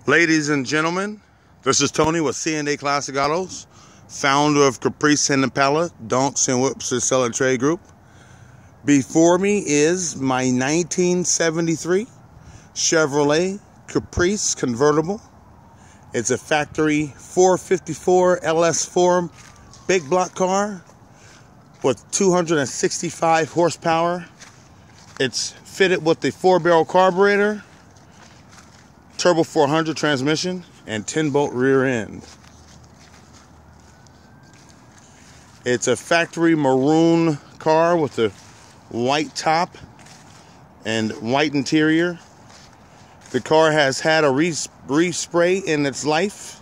Ladies and gentlemen, this is Tony with C&A Classic Autos, founder of Caprice and Impala, Donks and Whips and Seller Trade Group. Before me is my 1973 Chevrolet Caprice Convertible. It's a factory 454 LS4 big block car with 265 horsepower. It's fitted with the 4-barrel carburetor, turbo 400 transmission, and 10-bolt rear end. It's a factory maroon car with a white top and white interior. The car has had a respray in its life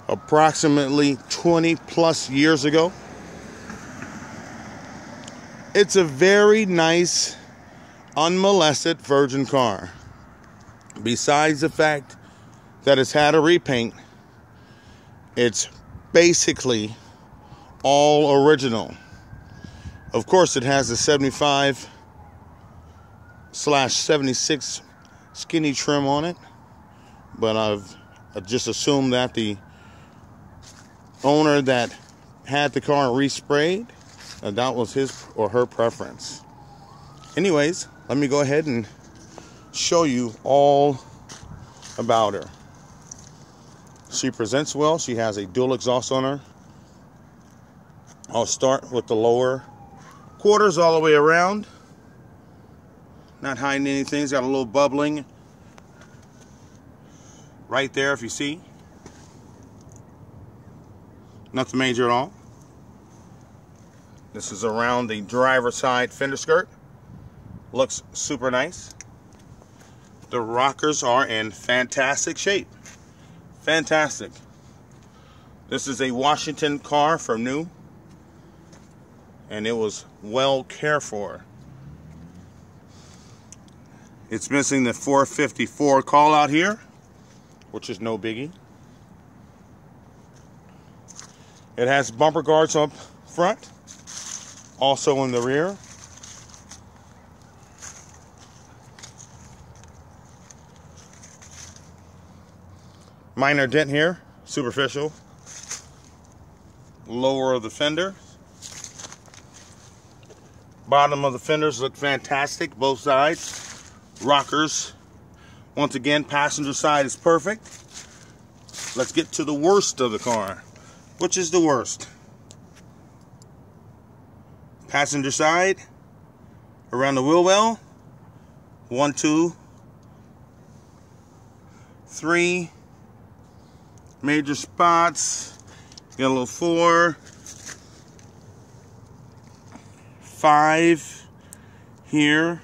approximately 20 plus years ago. It's a very nice, unmolested virgin car. Besides the fact that it's had a repaint, it's basically all original. Of course, it has a 75/76 skinny trim on it, but I've just assumed that the owner that had the car resprayed, that was his or her preference. Anyways, let me go ahead and show you all about her. She presents well. She has a dual exhaust on her. I'll start with the lower quarters all the way around. Not hiding anything. It's got a little bubbling right there, if you see. Nothing major at all. This is around the driver's side fender skirt. Looks super nice. The rockers are in fantastic shape. Fantastic. This is a Washington car from new, and it was well cared for. It's missing the 454 call out here, which is no biggie. It has bumper guards up front, also in the rear. Minor dent here, superficial. Lower of the fender. Bottom of the fenders look fantastic, both sides. Rockers. Once again, passenger side is perfect. Let's get to the worst of the car. Which is the worst? Passenger side. Around the wheel well. 1, 2, 3. Major spots. Got a little 4, 5 here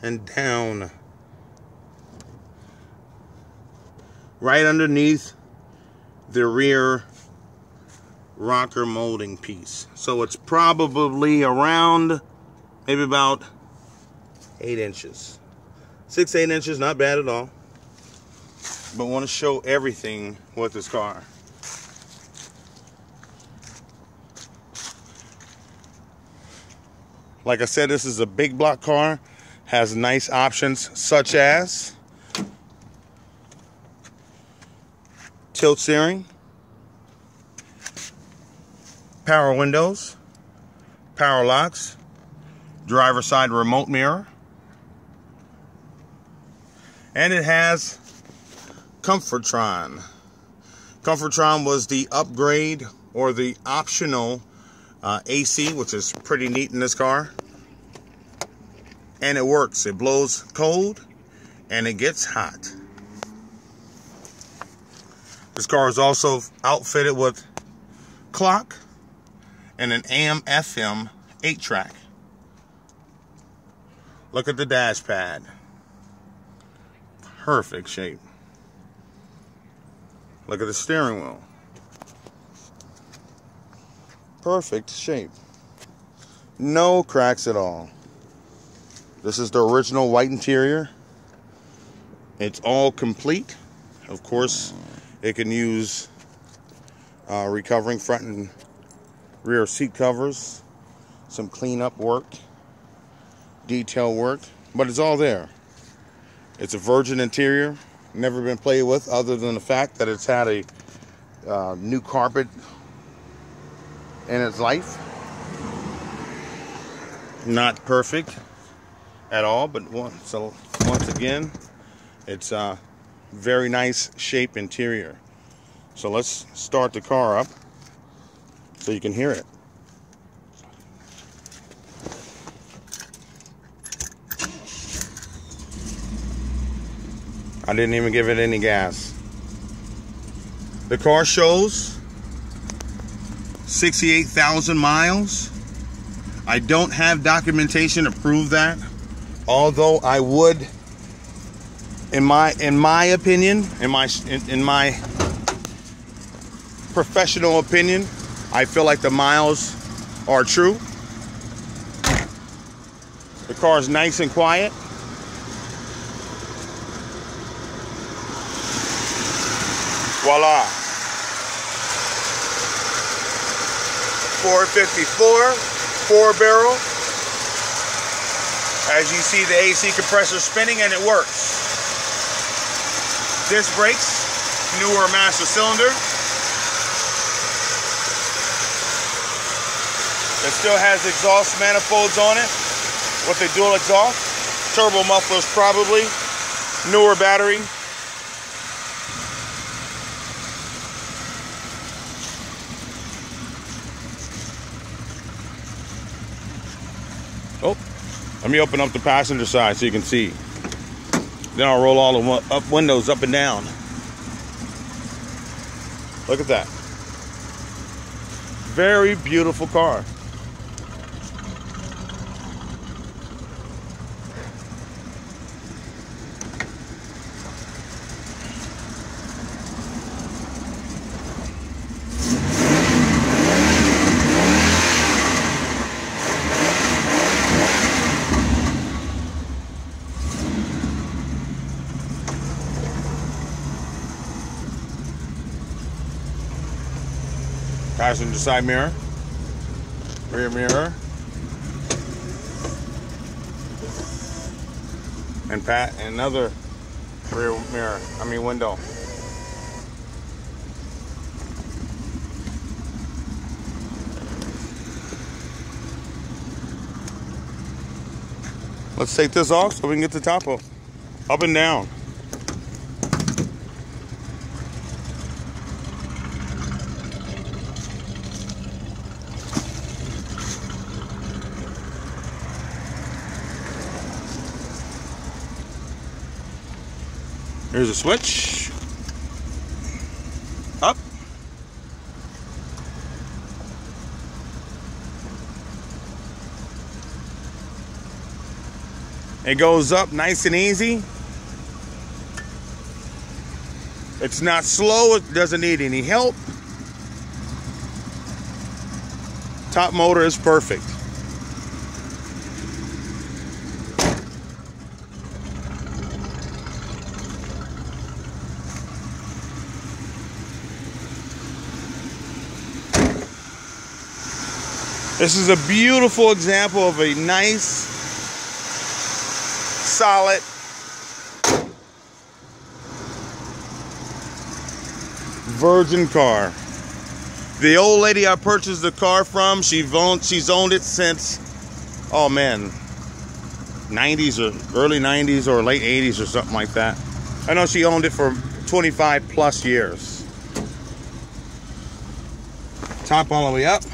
and down. Right underneath the rear rocker molding piece. So it's probably around maybe about 8 inches. 6-8 inches, not bad at all. But want to show everything with this car. Like I said, this is a big block car. Has nice options such as tilt steering, power windows, power locks, driver's side remote mirror, and it has Comfortron. Comfortron was the upgrade or the optional AC, which is pretty neat in this car. And it works. It blows cold and it gets hot. This car is also outfitted with clock and an AM/FM 8-track. Look at the dash pad. Perfect shape. Look at the steering wheel. Perfect shape. No cracks at all. This is the original white interior. It's all complete. Of course, it can use recovering front and rear seat covers, some cleanup work, detail work, but it's all there. It's a virgin interior, Never been played with, other than the fact that it's had a new carpet in its life. Not perfect at all, but once again, it's a very nice shape interior. So let's start the car up so you can hear it. I didn't even give it any gas. The car shows 68,000 miles. I don't have documentation to prove that, although I would, in my opinion, in my professional opinion, I feel like the miles are true. The car is nice and quiet. Voila. 454, 4-barrel. As you see, the AC compressor spinning, and it works. Disc brakes, newer master cylinder. It still has exhaust manifolds on it with a dual exhaust. Turbo mufflers probably. Newer battery. Oh, let me open up the passenger side so you can see. Then I'll roll all the windows up and down. Look at that. Very beautiful car. Passenger side mirror, rear mirror, and another rear mirror, window. Let's take this off so we can get the top off, up and down. Here's a switch. Up. It goes up nice and easy. It's not slow. It doesn't need any help. Top motor is perfect. This is a beautiful example of a nice, solid, virgin car. The old lady I purchased the car from, she's owned it since, oh man, 90s or early 90s or late 80s or something like that. I know she owned it for 25 plus years. Top all the way up.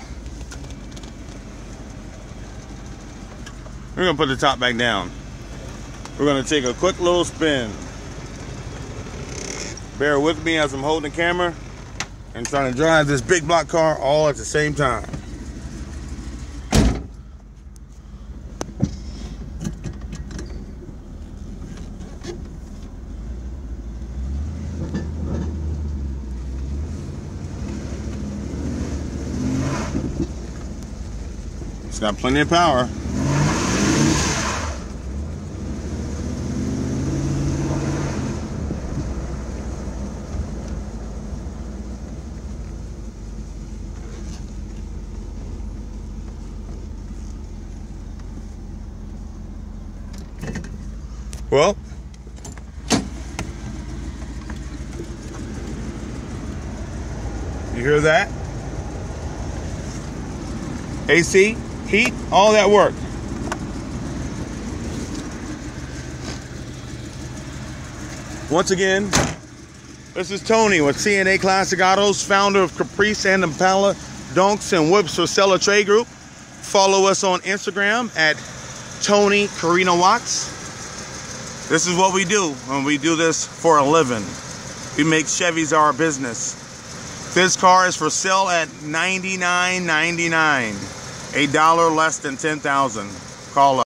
We're gonna put the top back down. We're gonna take a quick little spin. Bear with me as I'm holding the camera and trying to drive this big block car all at the same time. It's got plenty of power. Well, hear that? AC, heat, all that work. Once again, this is Tony with CNA Classic Autos, founder of Caprice and Impala Donks and Whips for Seller Trade Group. Follow us on Instagram at Tony Carino Watts. This is what we do, and we do this for a living. We make Chevys our business. This car is for sale at $99.99, $1 less than $10,000. Call us.